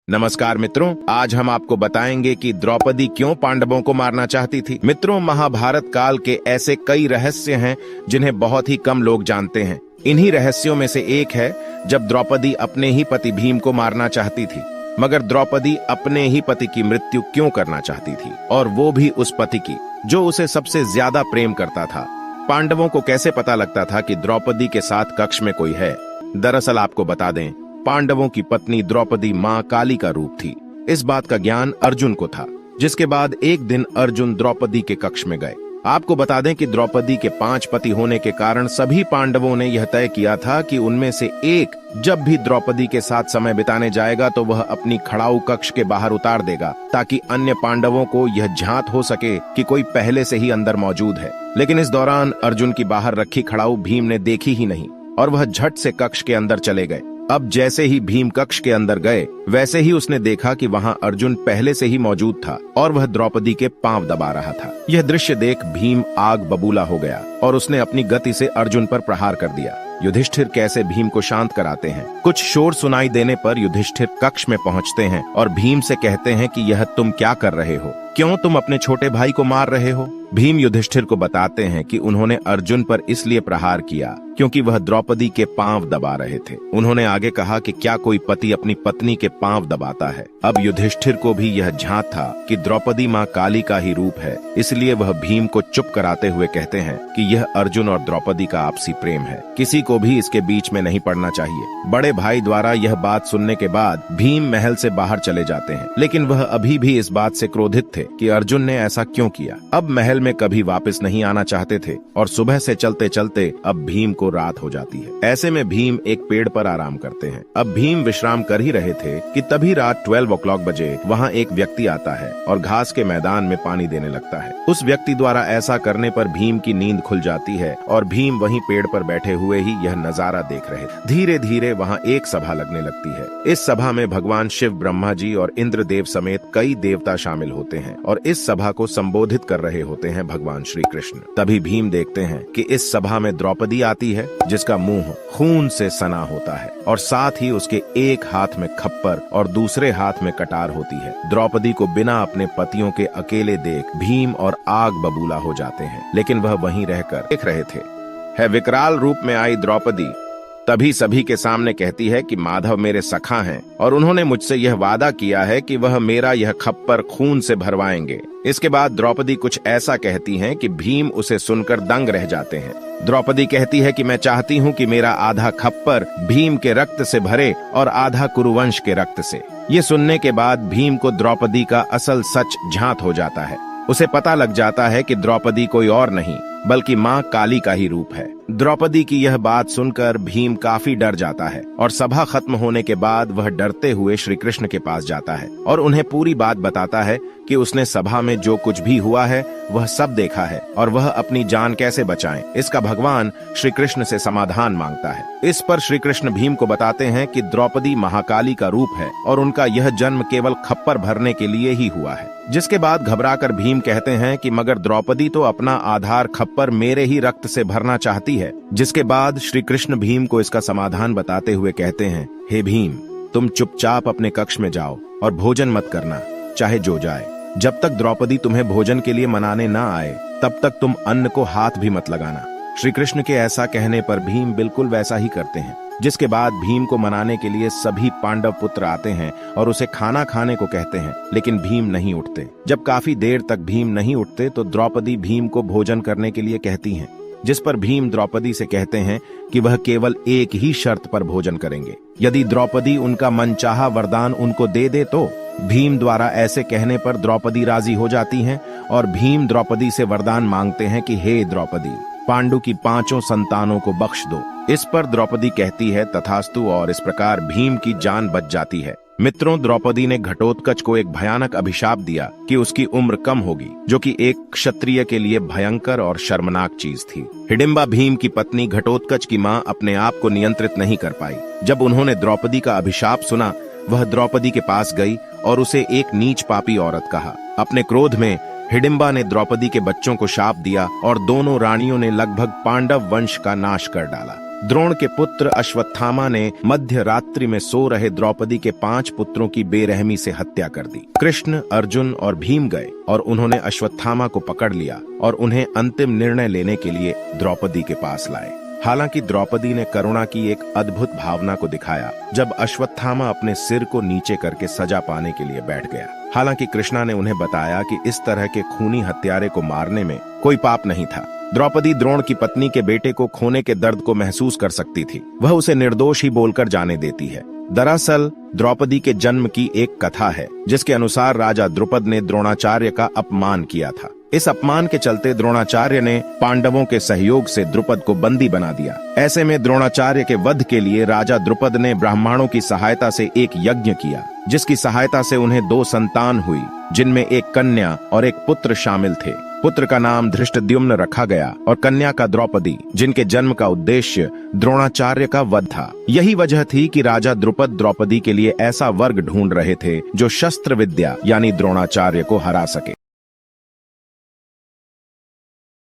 नमस्कार मित्रों, आज हम आपको बताएंगे कि द्रौपदी क्यों पांडवों को मारना चाहती थी। मित्रों, महाभारत काल के ऐसे कई रहस्य हैं जिन्हें बहुत ही कम लोग जानते हैं। इन्हीं रहस्यों में से एक है जब द्रौपदी अपने ही पति भीम को मारना चाहती थी। मगर द्रौपदी अपने ही पति की मृत्यु क्यों करना चाहती थी, और वो भी उस पति की जो उसे सबसे ज्यादा प्रेम करता था। पांडवों को कैसे पता लगता था कि द्रौपदी के साथ कक्ष में कोई है? दरअसल आपको बता दें, पांडवों की पत्नी द्रौपदी मां काली का रूप थी। इस बात का ज्ञान अर्जुन को था, जिसके बाद एक दिन अर्जुन द्रौपदी के कक्ष में गए। आपको बता दें कि द्रौपदी के 5 पति होने के कारण सभी पांडवों ने यह तय किया था कि उनमें से एक जब भी द्रौपदी के साथ समय बिताने जाएगा तो वह अपनी खड़ाऊ कक्ष के बाहर उतार देगा, ताकि अन्य पांडवों को यह झांत हो सके कि कोई पहले से ही अंदर मौजूद है। लेकिन इस दौरान अर्जुन की बाहर रखी खड़ाऊ भीम ने देखी ही नहीं और वह झट से कक्ष के अंदर चले गए। अब जैसे ही भीम कक्ष के अंदर गए, वैसे ही उसने देखा कि वहां अर्जुन पहले से ही मौजूद था और वह द्रौपदी के पांव दबा रहा था। यह दृश्य देख भीम आग बबूला हो गया और उसने अपनी गति से अर्जुन पर प्रहार कर दिया। युधिष्ठिर कैसे भीम को शांत कराते हैं। कुछ शोर सुनाई देने पर युधिष्ठिर कक्ष में पहुंचते हैं और भीम से कहते हैं कि यह तुम क्या कर रहे हो? क्यों तुम अपने छोटे भाई को मार रहे हो? भीम युधिष्ठिर को बताते हैं कि उन्होंने अर्जुन पर इसलिए प्रहार किया क्योंकि वह द्रौपदी के पांव दबा रहे थे। उन्होंने आगे कहा कि क्या कोई पति अपनी पत्नी के पांव दबाता है? अब युधिष्ठिर को भी यह झांत था कि द्रौपदी मां काली का ही रूप है, इसलिए वह भीम को चुप कराते हुए कहते हैं कि यह अर्जुन और द्रौपदी का आपसी प्रेम है, किसी को भी इसके बीच में नहीं पड़ना चाहिए। बड़े भाई द्वारा यह बात सुनने के बाद भीम महल से बाहर चले जाते हैं, लेकिन वह अभी भी इस बात से क्रोधित थे कि अर्जुन ने ऐसा क्यों किया। अब महल में कभी वापस नहीं आना चाहते थे और सुबह से चलते चलते अब भीम को रात हो जाती है। ऐसे में भीम एक पेड़ पर आराम करते हैं। अब भीम विश्राम कर ही रहे थे कि तभी रात 12 o'clock बजे वहाँ एक व्यक्ति आता है और घास के मैदान में पानी देने लगता है। उस व्यक्ति द्वारा ऐसा करने पर भीम की नींद खुल जाती है और भीम वहीं पेड़ पर बैठे हुए ही यह नजारा देख रहे थे। धीरे धीरे वहाँ एक सभा लगने लगती है। इस सभा में भगवान शिव, ब्रह्मा जी और इंद्रदेव समेत कई देवता शामिल होते हैं और इस सभा को संबोधित कर रहे होते हैं भगवान श्री कृष्ण। तभी भीम देखते हैं कि इस सभा में द्रौपदी आती है, जिसका मुंह खून से सना होता है और साथ ही उसके एक हाथ में खप्पर और दूसरे हाथ में कटार होती है। द्रौपदी को बिना अपने पतियों के अकेले देख भीम और आग बबूला हो जाते हैं, लेकिन वह वहीं रहकर देख रहे थे। है विकराल रूप में आई द्रौपदी तभी सभी के सामने कहती है कि माधव मेरे सखा हैं और उन्होंने मुझसे यह वादा किया है कि वह मेरा यह खप्पर खून से भरवाएंगे। इसके बाद द्रौपदी कुछ ऐसा कहती हैं कि भीम उसे सुनकर दंग रह जाते हैं। द्रौपदी कहती है कि मैं चाहती हूँ कि मेरा आधा खप्पर भीम के रक्त से भरे और आधा कुरुवंश के रक्त से। ये सुनने के बाद भीम को द्रौपदी का असल सच झांत हो जाता है। उसे पता लग जाता है कि द्रौपदी कोई और नहीं बल्कि मां काली का ही रूप है। द्रौपदी की यह बात सुनकर भीम काफी डर जाता है और सभा खत्म होने के बाद वह डरते हुए श्री कृष्ण के पास जाता है और उन्हें पूरी बात बताता है कि उसने सभा में जो कुछ भी हुआ है वह सब देखा है और वह अपनी जान कैसे बचाएं, इसका भगवान श्री कृष्ण से समाधान मांगता है। इस पर श्री कृष्ण भीम को बताते हैं कि द्रौपदी महाकाली का रूप है और उनका यह जन्म केवल खप्पर भरने के लिए ही हुआ है। जिसके बाद घबराकर भीम कहते हैं कि मगर द्रौपदी तो अपना आधार खप्पर मेरे ही रक्त से भरना चाहती है। जिसके बाद श्री कृष्ण भीम को इसका समाधान बताते हुए कहते हैं, हे भीम, तुम चुपचाप अपने कक्ष में जाओ और भोजन मत करना, चाहे जो जाए। जब तक द्रौपदी तुम्हें भोजन के लिए मनाने ना आए तब तक तुम अन्न को हाथ भी मत लगाना। श्री कृष्ण के ऐसा कहने पर भीम बिल्कुल वैसा ही करते हैं। जिसके बाद भीम को मनाने के लिए सभी पांडव पुत्र आते हैं और उसे खाना खाने को कहते हैं, लेकिन भीम नहीं उठते। जब काफी देर तक भीम नहीं उठते तो द्रौपदी भीम को भोजन करने के लिए कहती हैं, जिस पर भीम द्रौपदी से कहते हैं कि वह केवल एक ही शर्त पर भोजन करेंगे। यदि द्रौपदी उनका मनचाहा वरदान उनको दे दे तो भीम द्वारा ऐसे कहने पर द्रौपदी राजी हो जाती हैं और भीम द्रौपदी से वरदान मांगते हैं कि हे द्रौपदी, पांडु की 5 संतानों को बख्श दो। इस पर द्रौपदी कहती है तथास्तु और इस प्रकार भीम की जान बच जाती है। मित्रों, द्रौपदी ने घटोत्कच को एक भयानक अभिशाप दिया कि उसकी उम्र कम होगी, जो कि एक क्षत्रिय के लिए भयंकर और शर्मनाक चीज थी। हिडिंबा भीम की पत्नी घटोत्कच की मां अपने आप को नियंत्रित नहीं कर पाई। जब उन्होंने द्रौपदी का अभिशाप सुना, वह द्रौपदी के पास गई और उसे एक नीच पापी औरत कहा। अपने क्रोध में हिडिंबा ने द्रौपदी के बच्चों को शाप दिया और दोनों रानियों ने लगभग पांडव वंश का नाश कर डाला। द्रोण के पुत्र अश्वत्थामा ने मध्य रात्रि में सो रहे द्रौपदी के 5 पुत्रों की बेरहमी से हत्या कर दी। कृष्ण, अर्जुन और भीम गए और उन्होंने अश्वत्थामा को पकड़ लिया और उन्हें अंतिम निर्णय लेने के लिए द्रौपदी के पास लाए। हालांकि द्रौपदी ने करुणा की एक अद्भुत भावना को दिखाया जब अश्वत्थामा अपने सिर को नीचे करके सजा पाने के लिए बैठ गया। हालांकि कृष्णा ने उन्हें बताया कि इस तरह के खूनी हत्यारे को मारने में कोई पाप नहीं था। द्रौपदी द्रोण की पत्नी के बेटे को खोने के दर्द को महसूस कर सकती थी। वह उसे निर्दोष ही बोलकर जाने देती है। दरअसल द्रौपदी के जन्म की एक कथा है जिसके अनुसार राजा द्रुपद ने द्रोणाचार्य का अपमान किया था। इस अपमान के चलते द्रोणाचार्य ने पांडवों के सहयोग से द्रुपद को बंदी बना दिया। ऐसे में द्रोणाचार्य के वध के लिए राजा द्रुपद ने ब्राह्मणों की सहायता से एक यज्ञ किया, जिसकी सहायता से उन्हें 2 संतान हुई, जिनमें एक कन्या और एक पुत्र शामिल थे। पुत्र का नाम धृष्टद्युम्न रखा गया और कन्या का द्रौपदी, जिनके जन्म का उद्देश्य द्रोणाचार्य का वध था। यही वजह थी कि राजा द्रुपद द्रौपदी के लिए ऐसा वर्ग ढूंढ रहे थे जो शस्त्र विद्या यानी द्रोणाचार्य को हरा सके।